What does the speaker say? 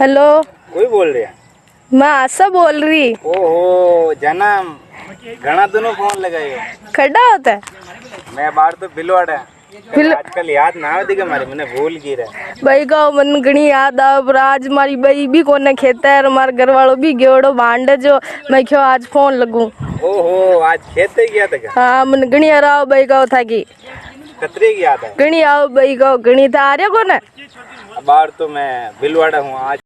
Hello, कोई बोल रहे हैं? मैं आशा बोल रही। ओहो जन्म घना दोनों फोन लगाए खड़ा होता है मैं बाहर तो बिलवाड़ा बिल आजकल याद ना आती हमारी मैंने भूल गई रहा। भाई का मन घनी याद आव पर आज मारी बई भी कोने खेता है और हमारे घर वालों भी गेवड़ो भांडे जो मैं क्यों आज फोन लगूं। ओहो आज खेते गया था क्या? हाँ मन घनी हराओ बई का था की खतरे की याद है घनी आओ बई का घनी था आ रहा कोने बाहर तो मैं बिलवाड़ा हूँ आज।